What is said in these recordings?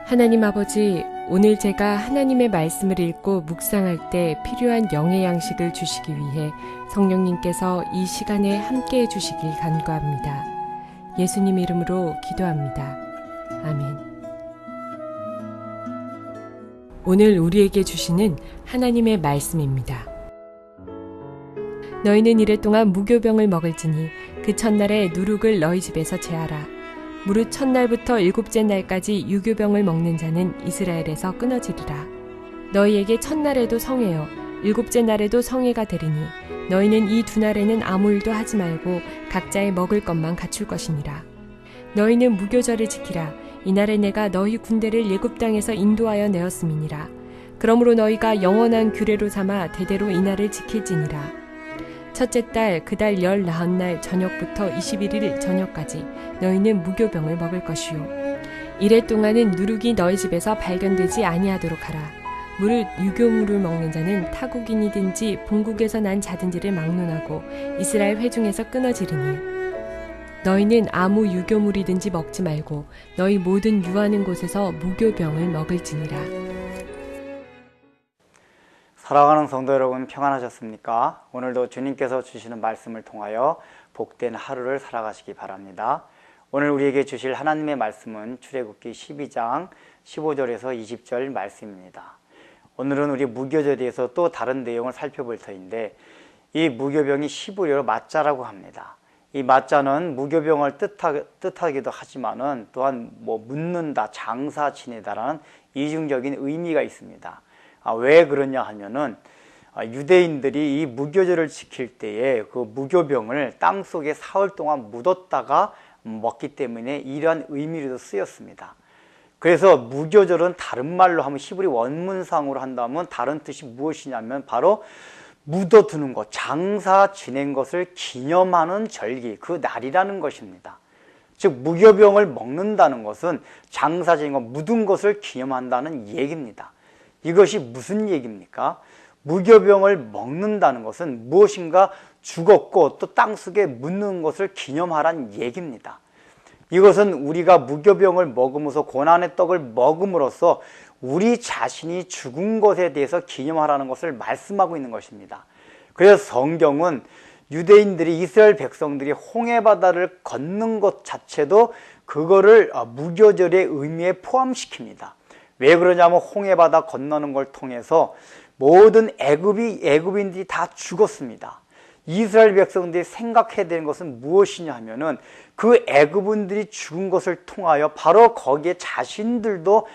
하나님 아버지, 오늘 제가 하나님의 말씀을 읽고 묵상할 때 필요한 영의 양식을 주시기 위해 성령님께서 이 시간에 함께해 주시길 간구합니다. 예수님 이름으로 기도합니다. 아멘. 오늘 우리에게 주시는 하나님의 말씀입니다. 너희는 이래 동안 무교병을 먹을지니 그 첫날에 누룩을 너희 집에서 제하라. 무릇 첫날부터 일곱째 날까지 유교병을 먹는 자는 이스라엘에서 끊어지리라. 너희에게 첫날에도 성회요 일곱째 날에도 성회가 되리니 너희는 이 두 날에는 아무 일도 하지 말고 각자의 먹을 것만 갖출 것이니라. 너희는 무교절을 지키라. 이날에 내가 너희 군대를 예굽 땅에서 인도하여 내었음이니라. 그러므로 너희가 영원한 규례로 삼아 대대로 이날을 지킬지니라. 첫째 달 그 달 19날 저녁부터 21일 저녁까지 너희는 무교병을 먹을 것이요 이래 동안은 누룩이 너희 집에서 발견되지 아니하도록 하라. 무릇 유교물을 먹는 자는 타국인이든지 본국에서 난 자든지를 막론하고 이스라엘 회중에서 끊어지리니 너희는 아무 유교물이든지 먹지 말고 너희 모든 유하는 곳에서 무교병을 먹을지니라. 사랑하는 성도 여러분, 평안하셨습니까? 오늘도 주님께서 주시는 말씀을 통하여 복된 하루를 살아가시기 바랍니다. 오늘 우리에게 주실 하나님의 말씀은 출애굽기 12장 15절에서 20절 말씀입니다. 오늘은 우리 무교절에 대해서 또 다른 내용을 살펴볼 터인데, 이 무교병이 히브리어로 마자라고 합니다. 이 마자는 무교병을 뜻하기도 하지만은 또한 묻는다, 장사 지내다라는 이중적인 의미가 있습니다. 왜 그러냐 하면은 유대인들이 이 무교절을 지킬 때에 그 무교병을 땅속에 사흘 동안 묻었다가 먹기 때문에 이러한 의미로도 쓰였습니다. 그래서 무교절은 다른 말로 하면 히브리 원문상으로 한다면 다른 뜻이 무엇이냐면 바로 묻어두는 것, 장사 지낸 것을 기념하는 절기, 그 날이라는 것입니다. 즉 무교병을 먹는다는 것은 장사 지낸 것, 묻은 것을 기념한다는 얘기입니다. 이것이 무슨 얘기입니까? 무교병을 먹는다는 것은 무엇인가 죽었고 또 땅속에 묻는 것을 기념하라는 얘기입니다. 이것은 우리가 무교병을 먹으면서 고난의 떡을 먹음으로써 우리 자신이 죽은 것에 대해서 기념하라는 것을 말씀하고 있는 것입니다. 그래서 성경은 유대인들이, 이스라엘 백성들이 홍해바다를 건넌 것 자체도 그거를 무교절의 의미에 포함시킵니다. 왜 그러냐면 홍해바다 건너는 걸 통해서 모든 애굽인들이 다 죽었습니다. 이스라엘 백성들이 생각해야 되는 것은 무엇이냐 하면은 그 애굽인들이 죽은 것을 통하여 바로 거기에 자신들도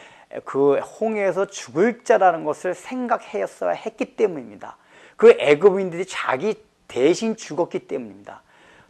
그 홍해에서 죽을 자라는 것을 생각했어야 했기 때문입니다. 그 애굽인들이 자기 대신 죽었기 때문입니다.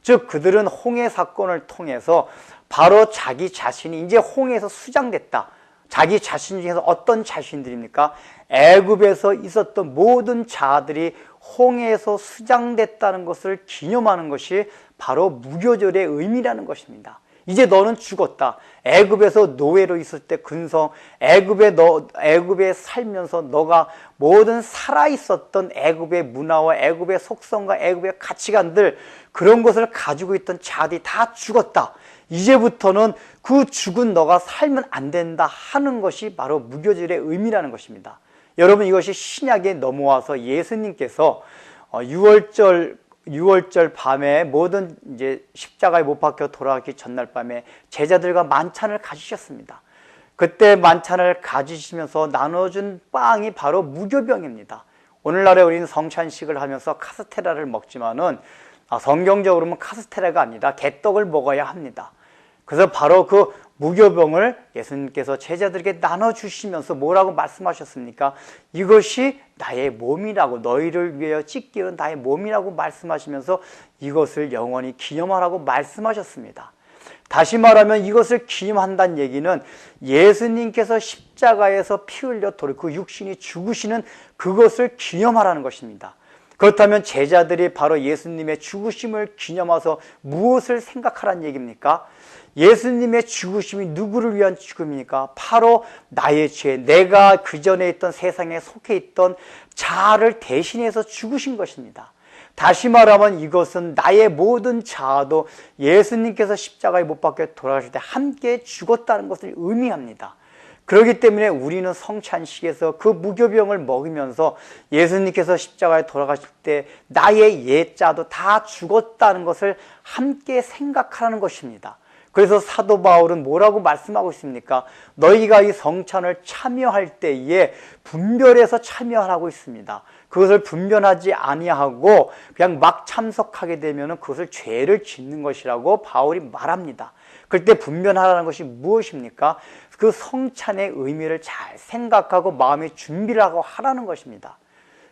즉 그들은 홍해 사건을 통해서 바로 자기 자신이 이제 홍해에서 수장됐다. 자기 자신 중에서 어떤 자신들입니까? 애굽에서 있었던 모든 자들이 홍해에서 수장됐다는 것을 기념하는 것이 바로 무교절의 의미라는 것입니다. 이제 너는 죽었다. 애굽에서 노예로 있을 때 근성, 애굽에 살면서 너가 모든 살아있었던 애굽의 문화와 애굽의 속성과 애굽의 가치관들, 그런 것을 가지고 있던 자들이 다 죽었다. 이제부터는 그 죽은 너가 살면 안 된다 하는 것이 바로 무교절의 의미라는 것입니다. 여러분, 이것이 신약에 넘어와서 예수님께서 6월절 밤에 모든 이제 십자가에 못 박혀 돌아가기 전날 밤에 제자들과 만찬을 가지셨습니다. 그때 만찬을 가지시면서 나눠준 빵이 바로 무교병입니다. 오늘날에 우리는 성찬식을 하면서 카스테라를 먹지만은 성경적으로는 카스테라가 아니라 개떡을 먹어야 합니다. 그래서 바로 그 무교병을 예수님께서 제자들에게 나눠주시면서 뭐라고 말씀하셨습니까? 이것이 나의 몸이라고, 너희를 위하여 찢기는 나의 몸이라고 말씀하시면서 이것을 영원히 기념하라고 말씀하셨습니다. 다시 말하면 이것을 기념한다는 얘기는 예수님께서 십자가에서 피 흘려 그 육신이 죽으시는 그것을 기념하라는 것입니다. 그렇다면 제자들이 바로 예수님의 죽으심을 기념해서 무엇을 생각하라는 얘기입니까? 예수님의 죽으심이 누구를 위한 죽음입니까? 바로 나의 죄, 내가 그전에 있던 세상에 속해 있던 자아를 대신해서 죽으신 것입니다. 다시 말하면 이것은 나의 모든 자아도 예수님께서 십자가에 못 박혀 돌아가실 때 함께 죽었다는 것을 의미합니다. 그렇기 때문에 우리는 성찬식에서 그 무교병을 먹으면서 예수님께서 십자가에 돌아가실 때 나의 옛자도 다 죽었다는 것을 함께 생각하라는 것입니다. 그래서 사도 바울은 뭐라고 말씀하고 있습니까? 너희가 이 성찬을 참여할 때에 분별해서 참여하라고 있습니다. 그것을 분별하지 아니하고 그냥 막 참석하게 되면 그것을 죄를 짓는 것이라고 바울이 말합니다. 그럴 때 분별하라는 것이 무엇입니까? 그 성찬의 의미를 잘 생각하고 마음의 준비를 하고 하라는 것입니다.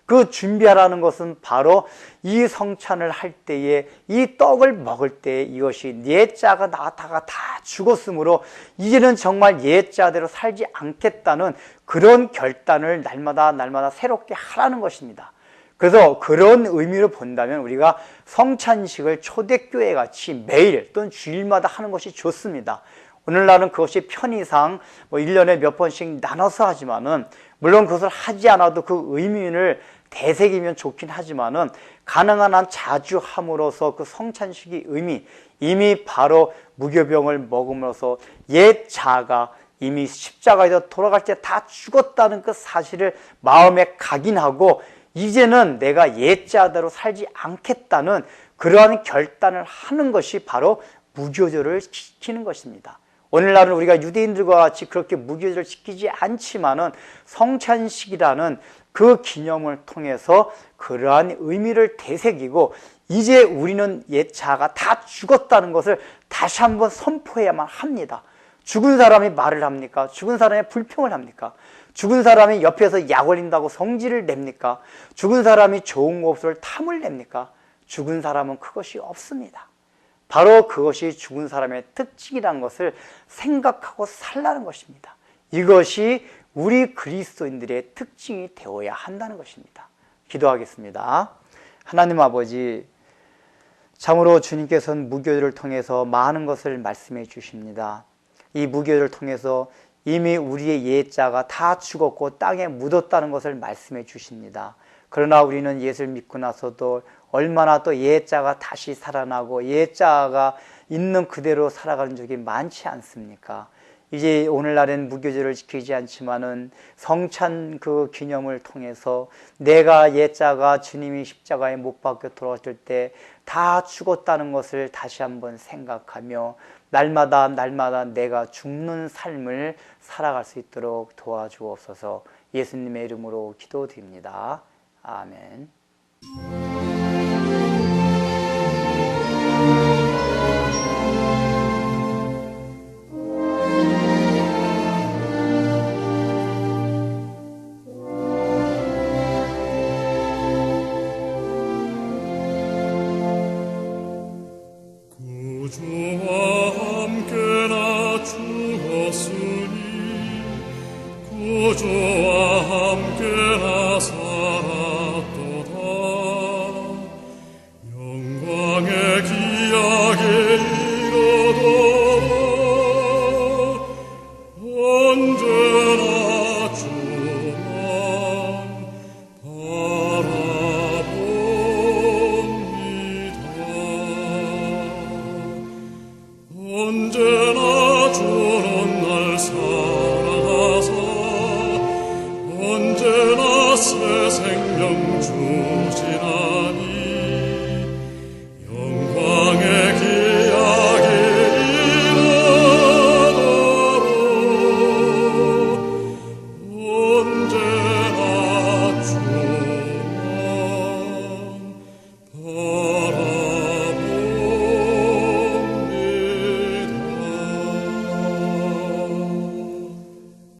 그 준비하라는 것은 바로 이 성찬을 할 때에 이 떡을 먹을 때에 이것이 옛자가 나다가 다 죽었으므로 이제는 정말 옛자대로 살지 않겠다는 그런 결단을 날마다 새롭게 하라는 것입니다. 그래서 그런 의미로 본다면 우리가 성찬식을 초대교회 같이 매일 또는 주일마다 하는 것이 좋습니다. 오늘날은 그것이 편의상 1년에 몇 번씩 나눠서 하지만은 물론 그것을 하지 않아도 그 의미를 되새기면 좋긴 하지만은 가능한 한 자주 함으로써 그 성찬식의 의미, 이미 바로 무교병을 먹음으로써 옛 자가 이미 십자가에서 돌아갈 때 다 죽었다는 그 사실을 마음에 각인하고 이제는 내가 옛 자대로 살지 않겠다는 그러한 결단을 하는 것이 바로 무교절을 지키는 것입니다. 오늘날은 우리가 유대인들과 같이 그렇게 무교절을 지키지 않지만은 성찬식이라는 그 기념을 통해서 그러한 의미를 되새기고 이제 우리는 옛 자가 다 죽었다는 것을 다시 한번 선포해야만 합니다. 죽은 사람이 말을 합니까? 죽은 사람이 불평을 합니까? 죽은 사람이 옆에서 약 올린다고 성질을 냅니까? 죽은 사람이 좋은 것을 탐을 냅니까? 죽은 사람은 그것이 없습니다. 바로 그것이 죽은 사람의 특징이라는 것을 생각하고 살라는 것입니다. 이것이 우리 그리스도인들의 특징이 되어야 한다는 것입니다. 기도하겠습니다. 하나님 아버지, 참으로 주님께서는 무교절을 통해서 많은 것을 말씀해 주십니다. 이 무교절을 통해서 이미 우리의 옛자가 다 죽었고 땅에 묻었다는 것을 말씀해 주십니다. 그러나 우리는 예수를 믿고 나서도 얼마나 또 옛자가 다시 살아나고 옛자가 있는 그대로 살아가는 적이 많지 않습니까? 이제 오늘날엔 무교절을 지키지 않지만은 성찬 그 기념을 통해서 내가 옛자가 주님이 십자가에 못 박혀 돌아가실 때 다 죽었다는 것을 다시 한번 생각하며 날마다 내가 죽는 삶을 살아갈 수 있도록 도와주옵소서. 예수님의 이름으로 기도드립니다. 아멘. 구주와 함께나 살았도다 영광의